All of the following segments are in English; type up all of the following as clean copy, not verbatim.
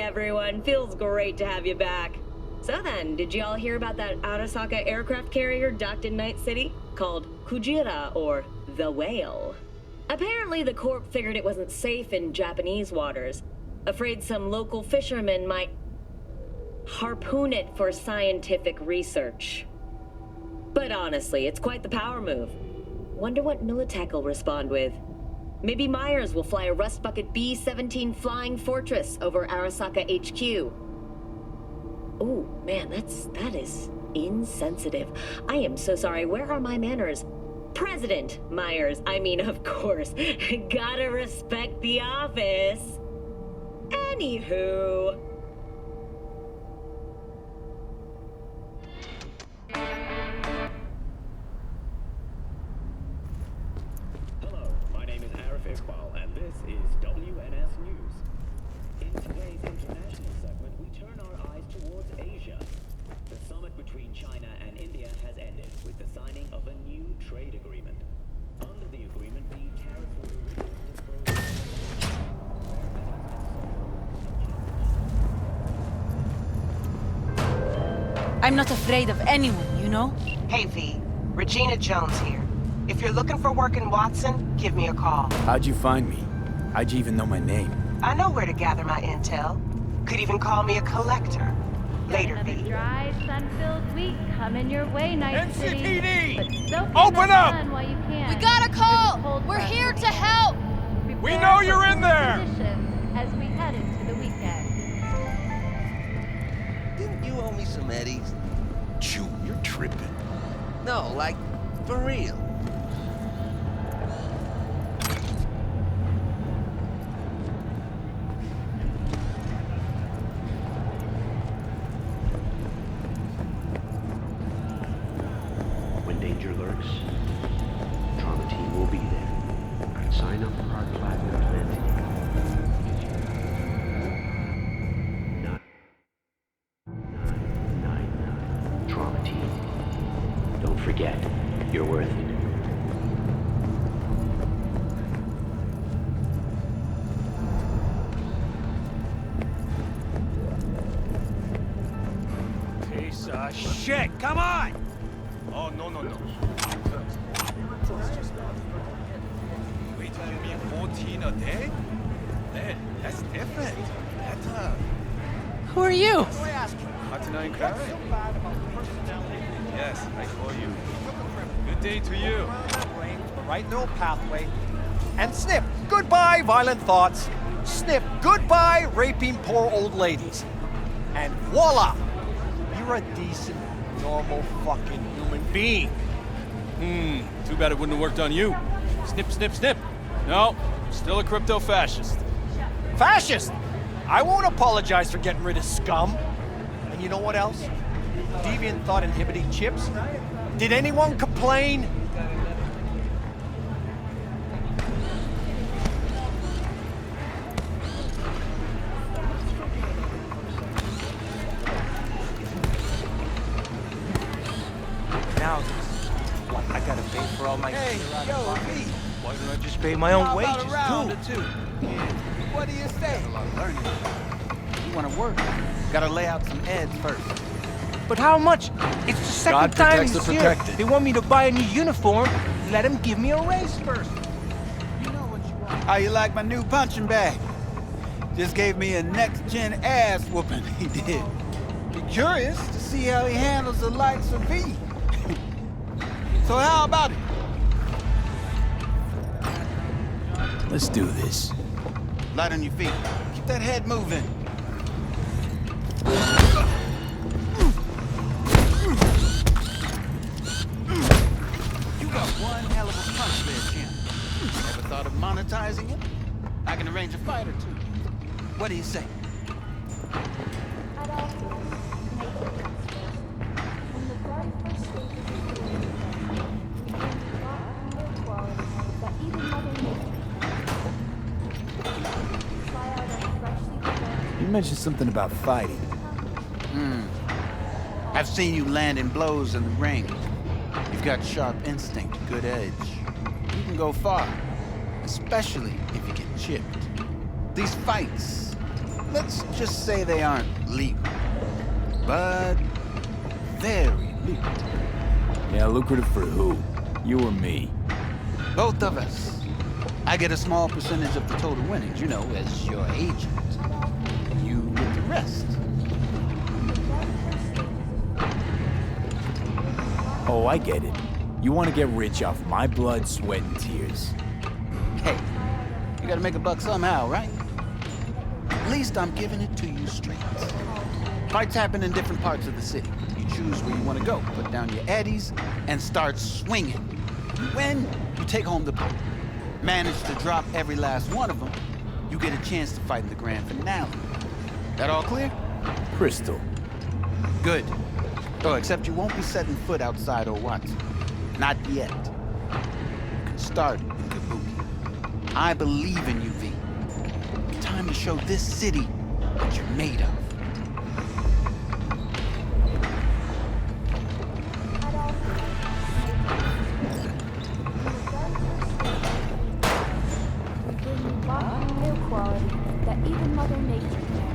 everyone. Feels great to have you back. So then, did you all hear about that Arasaka aircraft carrier docked in Night City? Called Kujira, or the Whale. Apparently the Corp figured it wasn't safe in Japanese waters. Afraid some local fishermen might harpoon it for scientific research. But honestly, it's quite the power move. Wonder what Militech will respond with. Maybe Myers will fly a Rust Bucket B-17 Flying Fortress over Arasaka HQ. Oh, man, that is insensitive. I am so sorry. Where are my manners? President Myers. I mean, of course. Gotta respect the office. Anywho. Hello, my name is Arif Iqbal, and this is WNS News. In today's international segment, we turn our eyes towards Asia. The summit between China and India has ended with the signing of a new trade agreement. Under the agreement, the tariffs were originally disposed of. I'm not afraid of anyone, you know? Hey V, Regina Jones here. If you're looking for work in Watson, give me a call. How'd you find me? How'd you even know my name? I know where to gather my intel. Could even call me a collector. Later, V. Dry, sun-filled week coming your way, Night City. NCPD! But Open up! while you can. We got a call! We're here to help! We know you're in there! As we head into the weekend. Didn't you owe me some eddies? Chew, you're tripping. No, like, for real. When danger lurks, Trauma Team will be there. Sign up for our platinum plan today. Nine, 999. Trauma Team. Don't forget, you're worth it. Piece of shit, come on! Oh, no. Wait, you mean 14 a day? Man, that's different. Better. Who are you? Martina inquiry? Yes, I call you. Good day to you. The right neural pathway. And snip, goodbye violent thoughts. Snip, goodbye raping poor old ladies. And voila! You're a decent, normal fucking human being. Too bad it wouldn't have worked on you. Snip, snip, snip. No, still a crypto-fascist. Fascist! I won't apologize for getting rid of scum. And you know what else? Deviant thought inhibiting chips. Did anyone complain? Now what, I gotta pay for all my... Hey, yo, V. Why don't I just pay my own wages, too? What do you say? You wanna work? Gotta lay out some eds first. But how much? It's the second God time protects this the year. protected. They want me to buy a new uniform. Let them give me a raise first. You know what you want. How you like my new punching bag? Just gave me a next-gen ass whooping, he did. Be curious to see how he handles the likes of V. So how about it? Let's do this. Light on your feet. Keep that head moving. You got one hell of a punch there, champ. Ever thought of monetizing it? I can arrange a fight or two. What do you say? I'd also make it first. In the very first stage of the game, we learned a lot from their qualities that even Mother Nature fly out our freshly developed. You mentioned something about fighting. I've seen you landing blows in the ring. You've got sharp instinct, good edge. You can go far, especially if you get chipped. These fights, let's just say they aren't legal. But very legal. Yeah, lucrative for who? You or me? Both of us. I get a small percentage of the total winnings, you know, as your agent. You get the rest. Oh, I get it. You want to get rich off my blood, sweat, and tears. Hey, you gotta make a buck somehow, right? At least I'm giving it to you straight. Fights happen in different parts of the city. You choose where you want to go, put down your eddies, and start swinging. You win, you take home the belt. Manage to drop every last one of them, you get a chance to fight in the grand finale. That all clear? Crystal. Good. Oh, except you won't be setting foot outside Owatsu. Not yet. You can start in Kabuki. I believe in you, V. Time to show this city what you're made of. We bring you rock air quality that even Mother Nature can.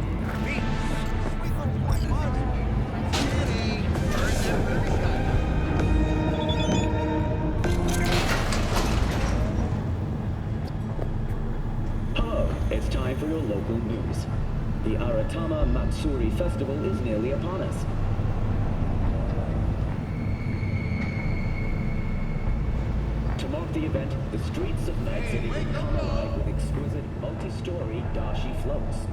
It's time for your local news. The Aratama Matsuri Festival is nearly upon us. To mark the event, the streets of Night City will come alive with exquisite multi-story dashi floats.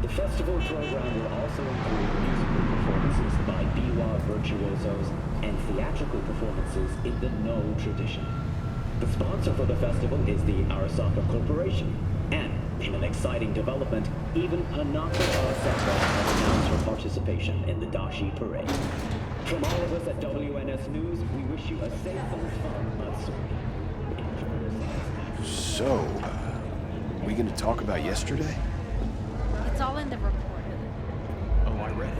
The festival program will also include musical performances by biwa virtuosos and theatrical performances in the No tradition. The sponsor for the festival is the Arasaka Corporation, and in an exciting development, even Hanako Arasaka has announced her participation in the Dashi Parade. From all of us at WNS News, we wish you a safe and fun Matsuri. So, we gonna talk about yesterday? It's all in the report. Oh, I read it.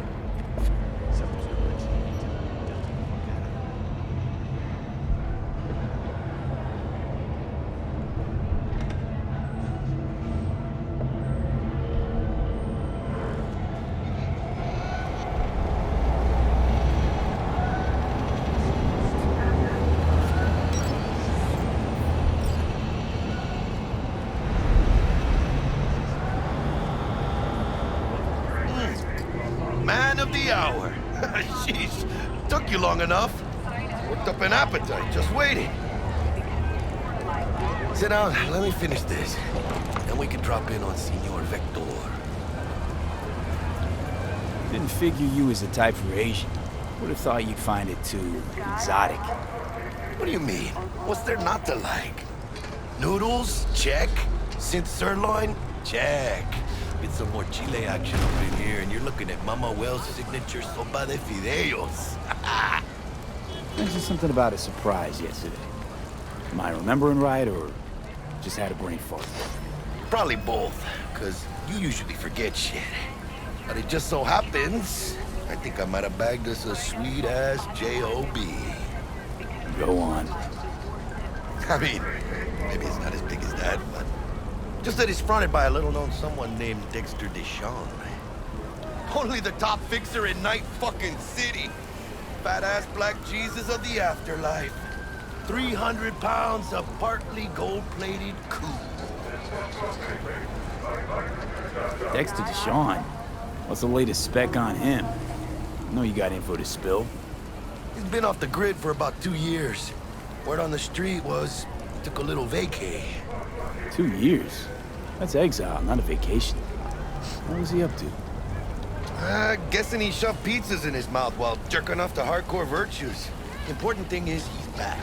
Man of the hour. Jeez, took you long enough. Worked up an appetite, just waiting. Sit down, let me finish this. Then we can drop in on Senor Vector. Didn't figure you was the type for Asian. Would have thought you'd find it too exotic. What do you mean? What's there not to like? Noodles? Check. Synth sirloin? Check. Get some more Chile action up in here, and you're looking at Mama Wells' signature sopa de fideos. Mentioned something about a surprise yesterday. Am I remembering right, or just had a brain fart? Probably both, because you usually forget shit. But it just so happens, I think I might have bagged us a sweet-ass J.O.B. Go on. I mean, maybe it's not as big as that, but just that it's fronted by a little-known someone named Dexter Deshawn. Only the top fixer in Night fucking City. Fat-ass black Jesus of the afterlife. 300 pounds of partly gold-plated coup. Dexter Deshawn? What's the latest spec on him? I know you got info to spill. He's been off the grid for about 2 years. Word on the street was he took a little vacay. 2 years? That's exile, not a vacation. What was he up to? Guessing he shoved pizzas in his mouth while jerking off to hardcore virtues. The important thing is he's back.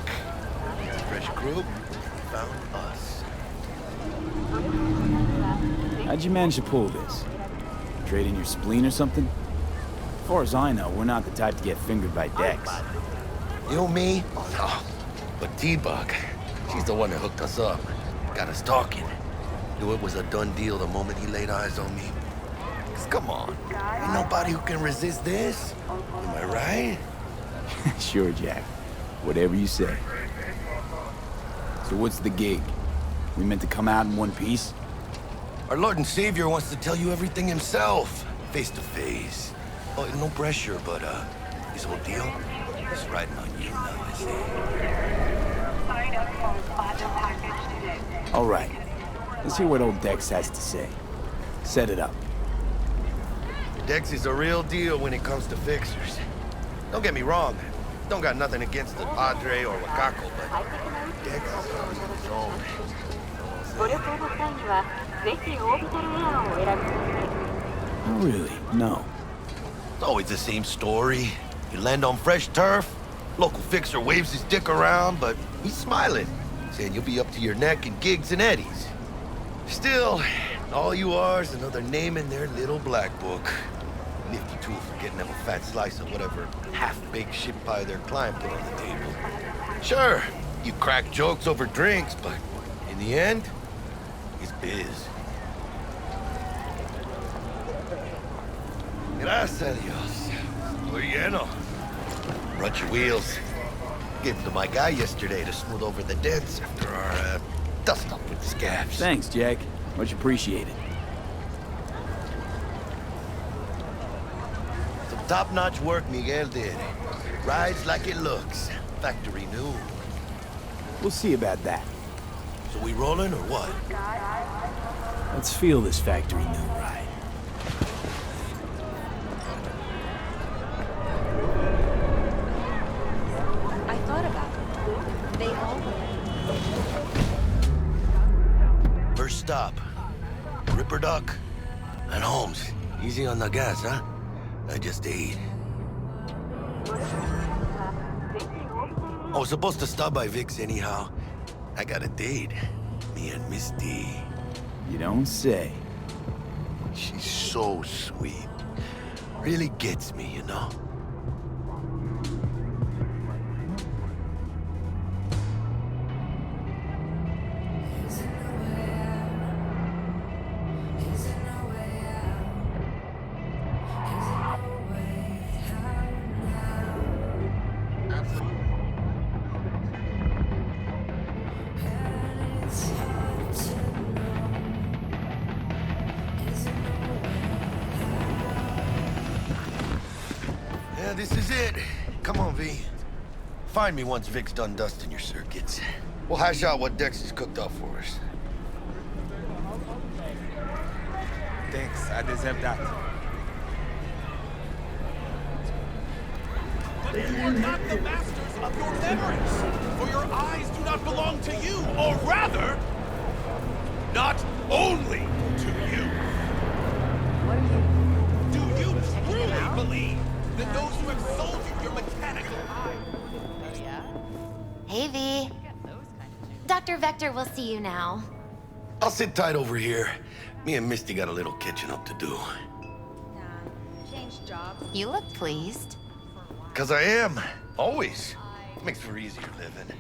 Fresh crew found us. How'd you manage to pull this? Trade in your spleen or something? As far as I know, we're not the type to get fingered by Dex. You, me? Oh, no. But T-Bug, she's the one that hooked us up. Got us talking. Knew it was a done deal the moment he laid eyes on me. 'Cause come on, ain't nobody who can resist this. Am I right? Sure, Jack. Whatever you say. So what's the gig? We meant to come out in one piece? Our Lord and Savior wants to tell you everything himself, face to face. Oh, no pressure, but his whole deal is riding on you now, I see. All right. Let's hear what old Dex has to say. Set it up. Dex is a real deal when it comes to fixers. Don't get me wrong. Don't got nothing against the Padre or Wakako, but Dex is on his own. Oh, really? No. It's always the same story. You land on fresh turf, local fixer waves his dick around, but he's smiling, saying you'll be up to your neck in gigs and eddies. Still, all you are is another name in their little black book. Nifty tool for getting them a fat slice of whatever half-baked shit pie their client put on the table. Sure, you crack jokes over drinks, but in the end, it's biz. Gracias a Dios. Muy lleno. Run your wheels. Gave them to my guy yesterday to smooth over the dents after our dust-up with the scabs. Thanks, Jack. Much appreciated. Some top-notch work Miguel did. Rides like it looks. Factory new. We'll see about that. So we rolling or what? Let's feel this factory new ride. I thought about it. They all First stop. Ripper Duck and Holmes. Easy on the gas, huh? I just ate. I was supposed to stop by Vic's anyhow. I got a date. Me and Misty. You don't say. She's so sweet. Really gets me, you know? Yeah, this is it. Come on, V. Find me once Vic's done dusting your circuits. We'll hash out what Dex has cooked up for us. Thanks, I deserve that. But you are not the masters of your memories, for your eyes do not belong to you, or rather, not only to you. Do you truly believe that those who have sold you your mechanical Hey, V. Dr. Vector will see you now. I'll sit tight over here. Me and Misty got a little catching up to do. Change jobs. You look pleased. 'Cause I am. Always. Makes for easier living.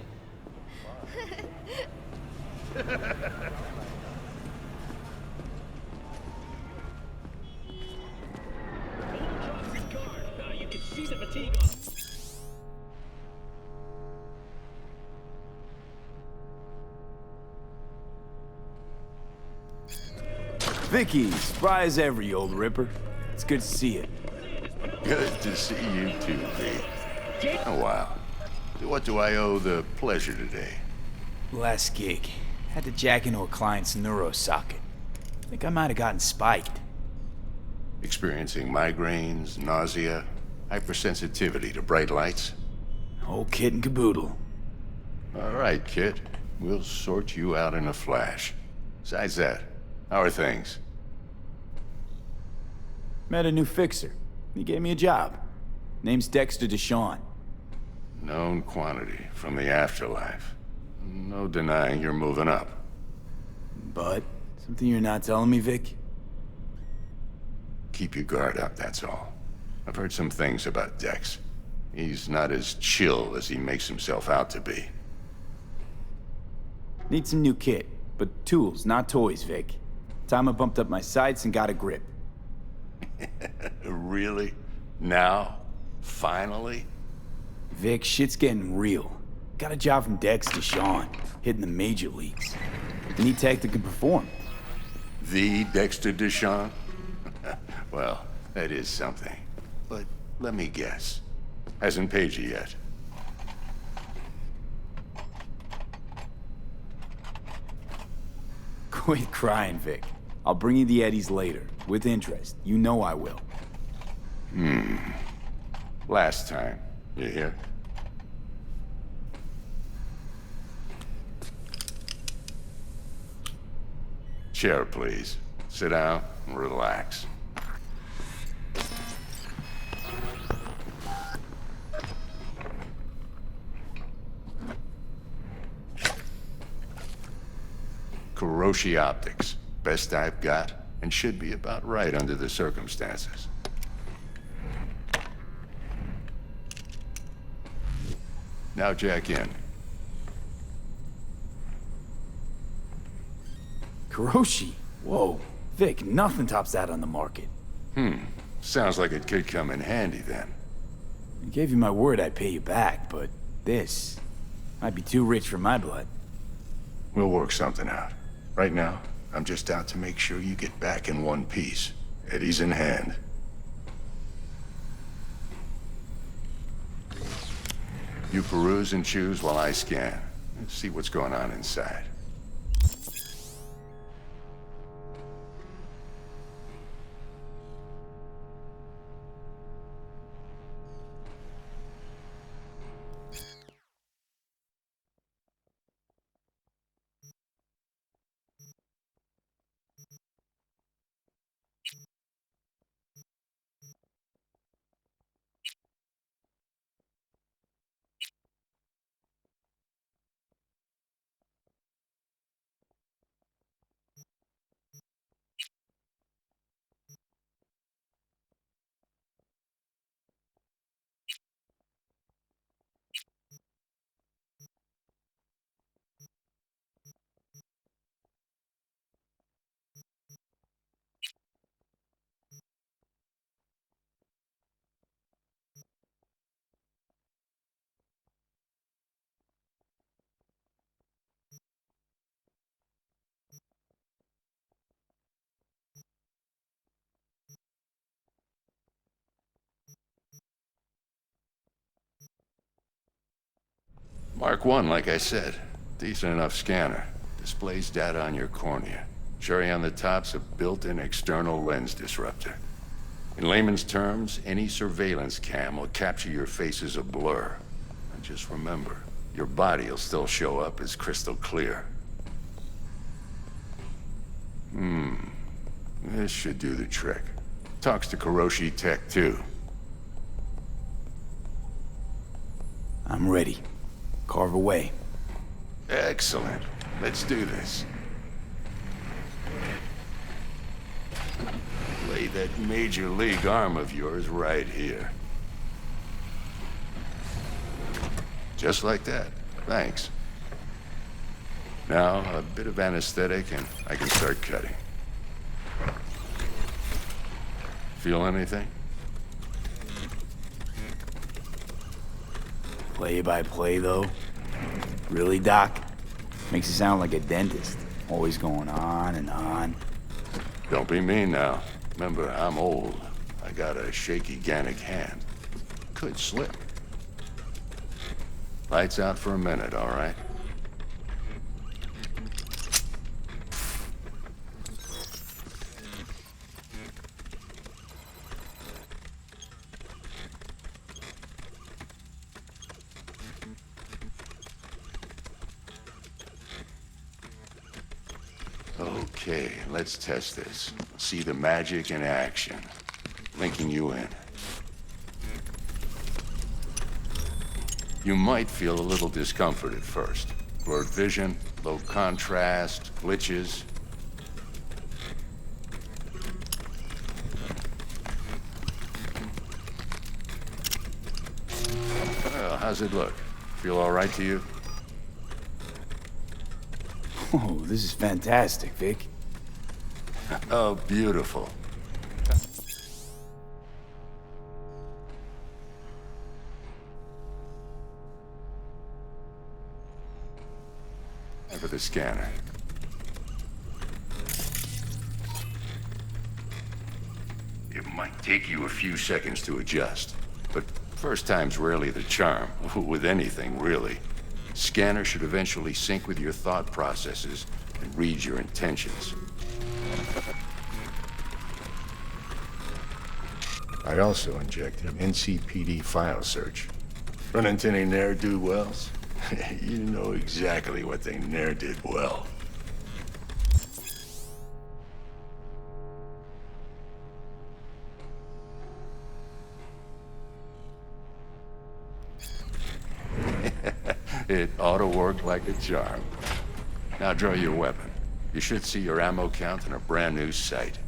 You can see the fatigue. Vicky, spry as ever, you old ripper. It's good to see you. Good to see you too, V. Oh, wow. What do I owe the pleasure today? Last gig. Had to jack into a client's neuro socket. Think I might have gotten spiked. Experiencing migraines, nausea, hypersensitivity to bright lights? Whole kit and caboodle. All right, kid. We'll sort you out in a flash. Besides that, how are things? Met a new fixer. He gave me a job. Name's Dexter DeShawn. Known quantity from the afterlife. No denying you're moving up. But, something you're not telling me, Vic? Keep your guard up, that's all. I've heard some things about Dex. He's not as chill as he makes himself out to be. Need some new kit, but tools, not toys, Vic. Time I bumped up my sights and got a grip. Really? Now? Finally? Vic, shit's getting real. Got a job from Dex DeShawn, hitting the major leagues. I need tech that can perform. The Dexter Deshawn? Well, that is something. But let me guess. Hasn't paid you yet. Quit crying, Vic. I'll bring you the eddies later, with interest. You know I will. Last time. You hear? Chair, please. Sit down and relax. Kuroshi Optics. Best I've got, and should be about right under the circumstances. Now jack in. Kuroshi? Whoa. Vic, nothing tops that on the market. Sounds like it could come in handy then. I gave you my word I'd pay you back, but this might be too rich for my blood. We'll work something out. Right now, I'm just out to make sure you get back in one piece. Eddie's in hand. You peruse and choose while I scan. Let's see what's going on inside. Mark 1, like I said. Decent enough scanner. Displays data on your cornea. Cherry on the top's a built-in external lens disruptor. In layman's terms, any surveillance cam will capture your face as a blur. And just remember, your body will still show up as crystal clear. This should do the trick. Talks to Kuroshi Tech, too. I'm ready. Carve away. Excellent. Let's do this. Lay that major league arm of yours right here. Just like that. Thanks. Now, a bit of anesthetic and I can start cutting. Feel anything? Play by play, though? Really, Doc? Makes it sound like a dentist. Always going on and on. Don't be mean now. Remember, I'm old. I got a shaky Gannic hand. Could slip. Lights out for a minute, all right? Okay, let's test this. See the magic in action. Linking you in. You might feel a little discomfort at first. Blurred vision, low contrast, glitches. Well, how's it look? Feel all right to you? Oh, this is fantastic, Vic. Oh, beautiful. And for the scanner. Might take you a few seconds to adjust, but first time's rarely the charm, with anything, really. Scanner should eventually sync with your thought processes and read your intentions. I also injected NCPD file search. Run into any ne'er-do-wells? You know exactly what they ne'er did well. It ought to work like a charm. Now draw your weapon. You should see your ammo count in a brand new sight.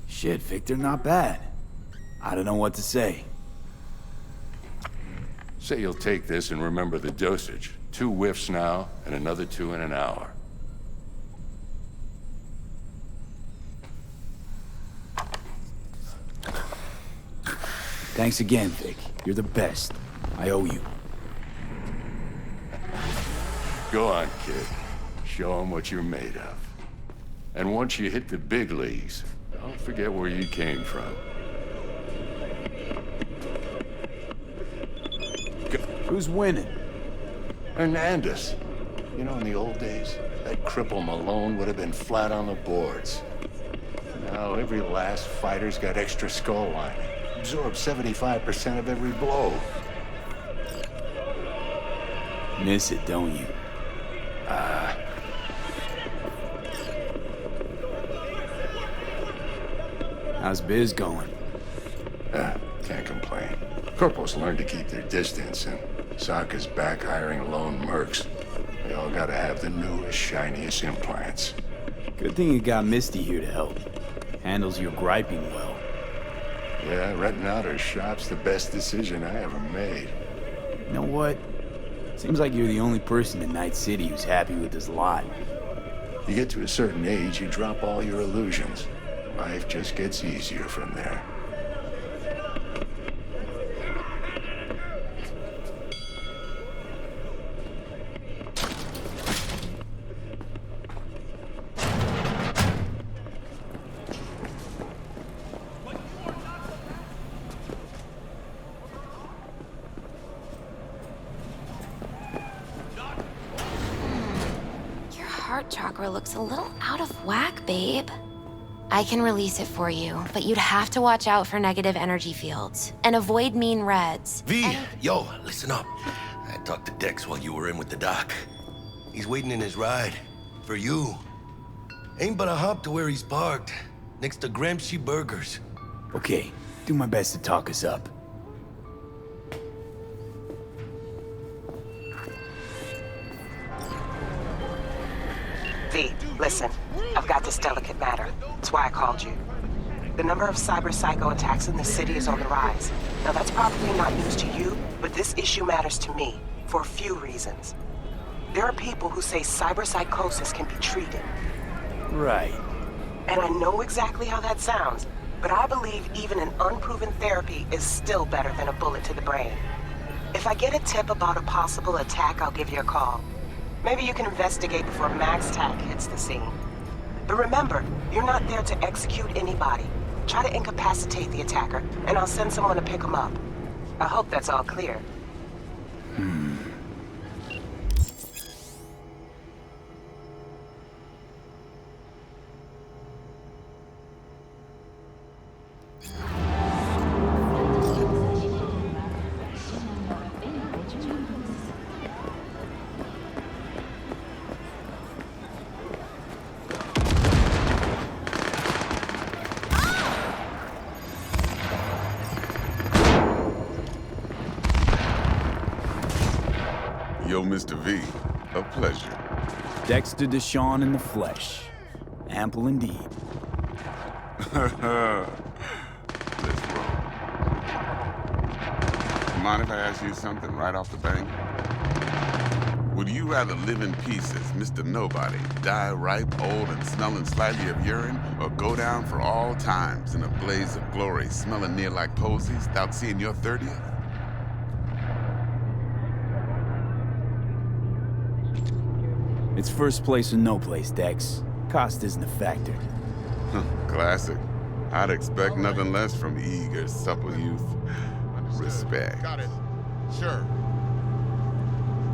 Shit, Victor, not bad. I don't know what to say. Say you'll take this and remember the dosage. 2 whiffs now, and another 2 in an hour. Thanks again, Vic. You're the best. I owe you. Go on, kid. Show them what you're made of. And once you hit the big leagues, don't forget where you came from. Who's winning? Hernandez. You know, in the old days, that cripple Malone would have been flat on the boards. Now every last fighter's got extra skull lining. Absorbs 75% of every blow. Miss it, don't you? How's biz going? Can't complain. Corporals learn to keep their distance, and Sokka's back hiring lone mercs. They all gotta have the newest, shiniest implants. Good thing you got Misty here to help. Handles your griping well. Yeah, renting out her shop's the best decision I ever made. You know what? Seems like you're the only person in Night City who's happy with this lot. You get to a certain age, you drop all your illusions. Life just gets easier from there. Heart chakra looks a little out of whack, babe. I can release it for you, but you'd have to watch out for negative energy fields and avoid mean reds. V, yo, listen up. I talked to Dex while you were in with the doc. He's waiting in his ride. For you. Ain't but a hop to where he's parked. Next to Gramsci Burgers. Okay, do my best to talk us up. V, listen. I've got this delicate matter. That's why I called you. The number of cyber-psycho attacks in the city is on the rise. Now, that's probably not news to you, but this issue matters to me for a few reasons. There are people who say cyberpsychosis can be treated. Right. And I know exactly how that sounds, but I believe even an unproven therapy is still better than a bullet to the brain. If I get a tip about a possible attack, I'll give you a call. Maybe you can investigate before Max Tack hits the scene. But remember, you're not there to execute anybody. Try to incapacitate the attacker, and I'll send someone to pick him up. I hope that's all clear. Yo, Mr. V, a pleasure. Dexter Deshawn in the flesh. Ample indeed. Let's roll. Mind if I ask you something right off the bank? Would you rather live in peace as Mr. Nobody, die ripe, old, and smelling slightly of urine, or go down for all times in a blaze of glory, smelling near like posies, without seeing your 30th? It's first place or no place, Dex. Cost isn't a factor. Classic. I'd expect nothing less from eager, supple youth. Respect. Got it. Sure.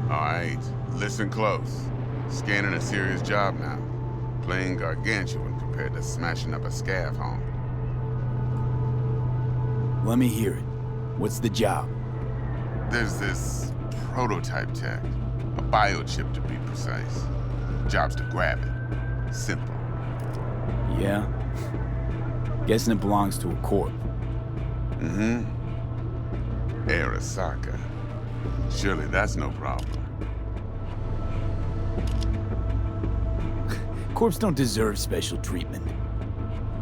All right, listen close. Scanning a serious job now. Playing gargantuan compared to smashing up a scav home. Let me hear it. What's the job? There's this prototype tech. A biochip to be precise. Job's to grab it. Simple. Yeah? Guessing it belongs to a corp. Mm-hmm. Arasaka. Surely that's no problem. Corps don't deserve special treatment.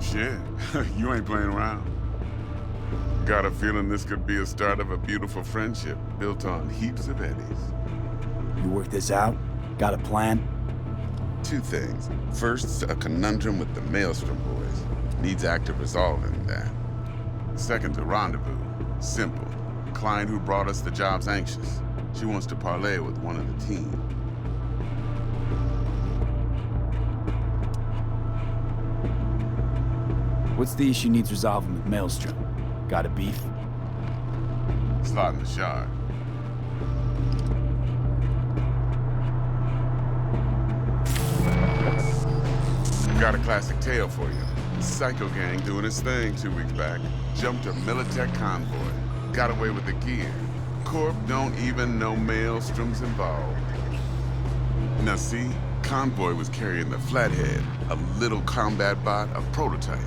Shit, you ain't playing around. Got a feeling this could be a start of a beautiful friendship built on heaps of eddies. You work this out? Got a plan? Two things. First, a conundrum with the Maelstrom boys. Needs active resolving that. Second, a rendezvous. Simple. Client who brought us the job's anxious. She wants to parlay with one of the team. What's the issue needs resolving with Maelstrom? Got a beef? Slot in the shard. Got a classic tale for you. Psycho gang doing its thing 2 weeks back. Jumped a Militech convoy. Got away with the gear. Corp don't even know Maelstrom's involved. Now see, convoy was carrying the Flathead, a little combat bot, a prototype.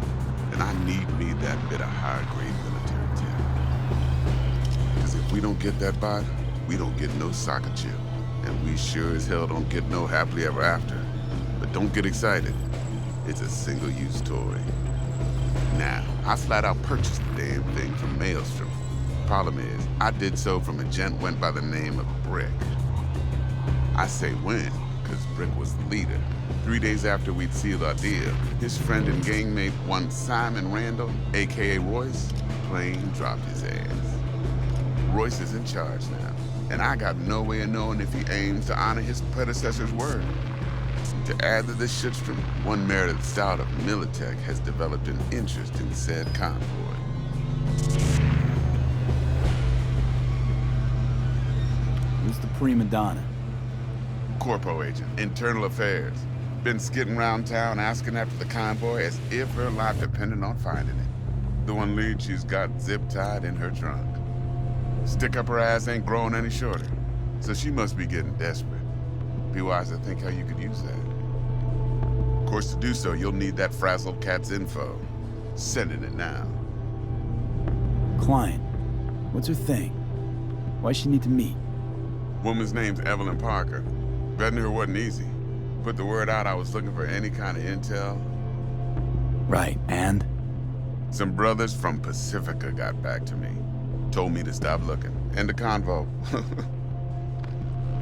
And I need me that bit of high-grade military tech. Because if we don't get that bot, we don't get no soccer chip. And we sure as hell don't get no happily ever after. But don't get excited. It's a single-use toy. Now, I flat out purchased the damn thing from Maelstrom. Problem is, I did so from a gent went by the name of Brick. I say when, because Brick was the leader. 3 days after we'd sealed our deal, his friend and gangmate, one Simon Randall, a.k.a. Royce, plain dropped his ass. Royce is in charge now, and I got no way of knowing if he aims to honor his predecessor's word. To add to this shitstrom, one merited stout of Militech has developed an interest in said convoy. Who's the prima donna? Corpo agent, internal affairs. Been skidding around town asking after the convoy as if her life depended on finding it. The one lead she's got zip-tied in her trunk. Stick up her ass ain't growing any shorter, so she must be getting desperate. Be wise to think how you could use that. Of course, to do so, you'll need that frazzled cat's info. Sending it now. Client. What's her thing? Why she need to meet? Woman's name's Evelyn Parker. Vetting her wasn't easy. Put the word out I was looking for any kind of intel. Right, and? Some brothers from Pacifica got back to me. Told me to stop looking. End of convo.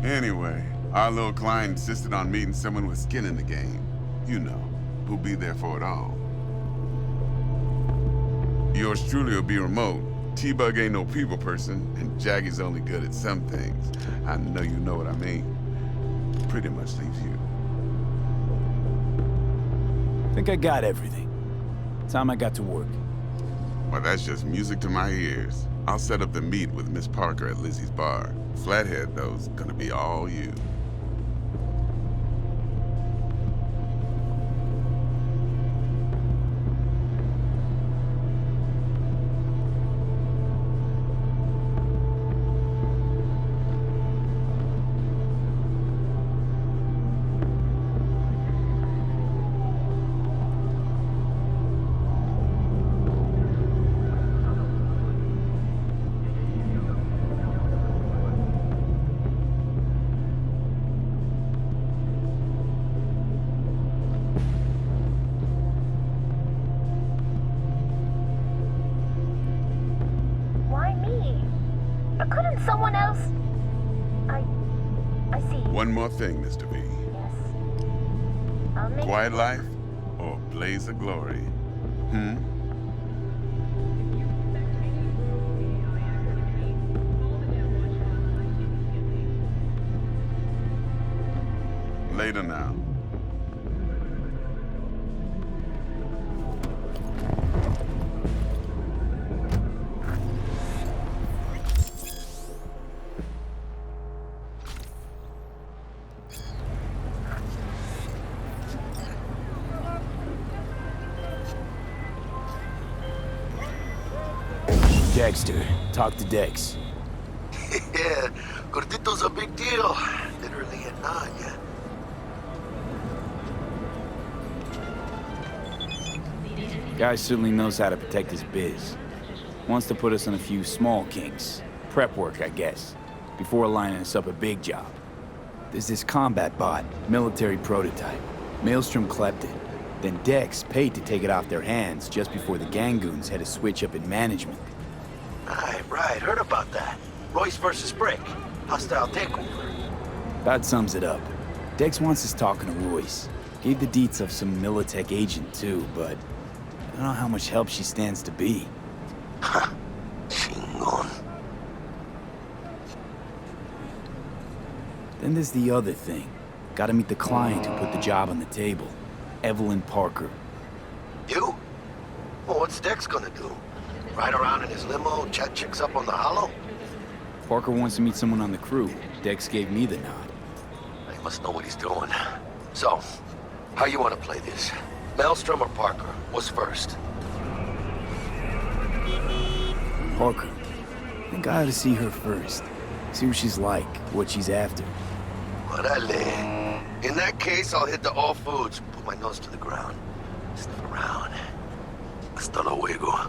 Anyway, our little client insisted on meeting someone with skin in the game. You know, who'll be there for it all. Yours truly will be remote. T-Bug ain't no people person, and Jaggy's only good at some things. I know you know what I mean. Pretty much leaves you. Think I got everything. Time I got to work. Well, that's just music to my ears. I'll set up the meet with Miss Parker at Lizzie's bar. Flathead, though's gonna be all you. Someone else? I see. One more thing, Mr. B. Yes. I'll make Quiet life or blaze of glory? Later now. Dexter, talk to Dex. Yeah, Gordito's a big deal. Literally a nanya. Guy certainly knows how to protect his biz. Wants to put us on a few small kinks. Prep work, I guess. Before lining us up a big job. There's this combat bot, military prototype. Maelstrom clept it. Then Dex paid to take it off their hands just before the Gangoons had a switch up in management. Right, heard about that. Royce versus Brick. Hostile takeover. That sums it up. Dex wants us talking to Royce. Gave the deets of some Militech agent too, but I don't know how much help she stands to be. Chingon. Then there's the other thing. Gotta meet the client who put the job on the table. Evelyn Parker. You? Well, what's Dex gonna do? Ride around in his limo, chat chicks up on the hollow? Parker wants to meet someone on the crew. Dex gave me the nod. He must know what he's doing. So, how you want to play this? Maelstrom or Parker? What's first? Parker. I think I ought to see her first. See what she's like, what she's after. Orale. In that case, I'll hit the all foods. Put my nose to the ground. Sniff around. Hasta luego.